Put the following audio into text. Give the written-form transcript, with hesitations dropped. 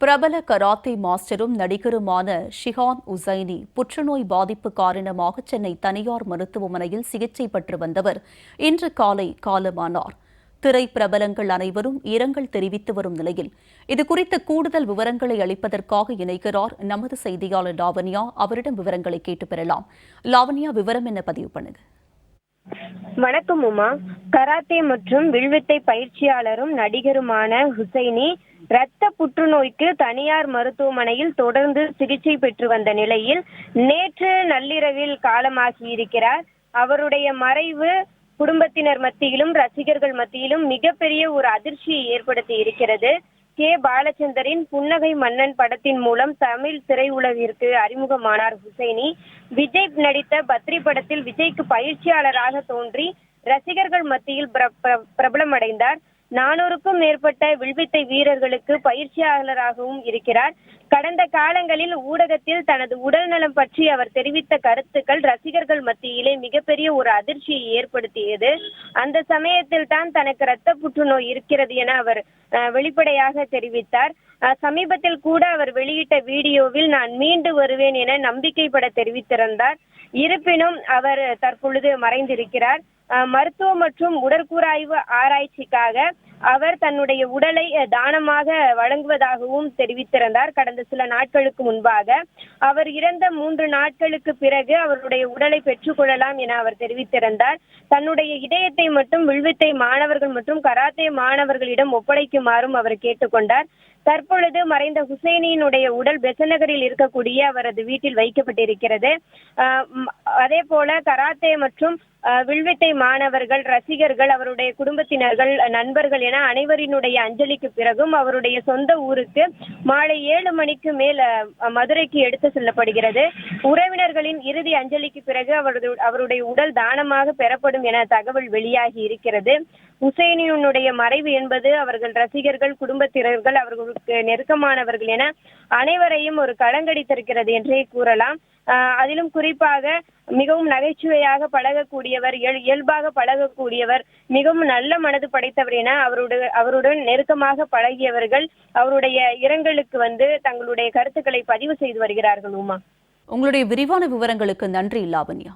பிரபல கராத்தே மாஸ்டரும் நடிகருமான ஷிஹான் உசைனி புற்றுநோய் பாதிப்பு காரணமாக சென்னை தனியார் மருத்துவமனையில் சிகிச்சை பெற்று வந்தவர் இன்று காலை காலமானார். திரை பிரபலங்கள் அனைவரும் இரங்கல் தெரிவித்து வரும் நிலையில் இதுகுறித்த கூடுதல் விவரங்களை அளிப்பதற்காக இணைகிறார் நமது செய்தியாளர் லாவண்யா. அவரிடம் விவரங்களை கேட்டு பெறலாம். லாவண்யா, விவரம் என்ன பதிவு பண்ணுங்க? வணக்கம் உமா. கராத்தே மற்றும் வில்வித்தை பயிற்சியாளரும் நடிகருமான ஹுசைனி இரத்த புற்றுநோய்க்கு தனியார் மருத்துவமனையில் தொடர்ந்து சிகிச்சை பெற்று வந்த நிலையில் நேற்று நள்ளிரவில் காலமாகியிருக்கிறார். அவருடைய மறைவு குடும்பத்தினர் மத்தியிலும் ரசிகர்கள் மத்தியிலும் மிகப்பெரிய ஒரு அதிர்ச்சியை ஏற்படுத்தி இருக்கிறது. கே. பாலச்சந்தரின் புன்னகை மன்னன் படத்தின் மூலம் தமிழ் திரையுலகிற்கு அறிமுகமானார் ஹுசைனி. விஜய் நடித்த பத்ரி படத்தில் விஜய்க்கு பயிற்சியாளராக தோன்றி ரசிகர்கள் மத்தியில் பிரபலமடைந்தார். 400க்கும் மேற்பட்ட வில்வித்தை வீரர்களுக்கு பயிற்சியாளராகவும் இருக்கிறார். கடந்த காலங்களில் ஊடகத்தில் தனது உடல் நலம் பற்றி அவர் தெரிவித்த கருத்துக்கள் ரசிகர்கள் மத்தியிலே மிகப்பெரிய ஒரு அதிர்ச்சியை ஏற்படுத்தியது. அந்த சமயத்தில் தான் தனக்கு இரத்த புற்றுநோய் இருக்கிறது என அவர் வெளிப்படையாக தெரிவித்தார். சமீபத்தில் கூட அவர் வெளியிட்ட வீடியோவில் நான் மீண்டு வருவேன் என நம்பிக்கைப்பட தெரிவித்திருந்தார். இருப்பினும் அவர் தற்பொழுது மறைந்திருக்கிறார். மருத்துவ மற்றும் உடற்கூறாய்வு ஆராய்ச்சிக்காக அவர் தன்னுடைய உடலை தானமாக வழங்குவதாகவும் தெரிவித்திருந்தார். கடந்த சில நாட்களுக்கு முன்பாக அவர் இறந்த 3 நாட்களுக்கு பிறகு அவருடைய உடலை பெற்றுக்கொள்ளலாம் என அவர் தெரிவித்திருந்தார். தன்னுடைய இதயத்தை மட்டும் வில்வித்தை மாணவர்கள் மற்றும் கராத்தே மாணவர்களிடம் ஒப்படைக்குமாறும் அவர் கேட்டுக்கொண்டார். தற்பொழுது மறைந்த ஹுசைனியினுடைய உடல் பெசநகரில் இருக்கக்கூடிய அவரது வீட்டில் வைக்கப்பட்டிருக்கிறது. அதே போல கராத்தே மற்றும் வில்வித்தை மாணவர்கள், ரசிகர்கள், அவருடைய குடும்பத்தினர்கள், நண்பர்கள் என அனைவரினுடைய அஞ்சலிக்கு பிறகும் அவருடைய சொந்த ஊருக்கு மாலை 7 மணிக்கு மேல் மதுரைக்கு எடுத்து செல்லப்படுகிறது. உறவினர்களின் இறுதி அஞ்சலிக்கு பிறகு அவருடைய உடல் தானமாக பெறப்படும் என தகவல் வெளியாகி இருக்கிறது. ஹுசைனியினுடைய மறைவு என்பது அவர்கள் ரசிகர்கள், குடும்பத்தினர்கள், அவர்களுக்கு நெருக்கமானவர்கள் என அனைவரையும் ஒரு களங்கடித்திருக்கிறது என்றே கூறலாம். அதிலும் குறிப்பாக மிகவும் நகைச்சுவையாக பழகக்கூடியவர், இயல்பாக பழகக்கூடியவர், மிகவும் நல்ல மனது படைத்தவர் என அவருடன் நெருக்கமாக பழகியவர்கள் அவருடைய இரங்கலுக்கு தங்களுடைய கருத்துக்களை பதிவு செய்து வருகிறார்கள். உமா, உங்களுடைய விரிவான விவரங்களுக்கு நன்றி லாவண்யா.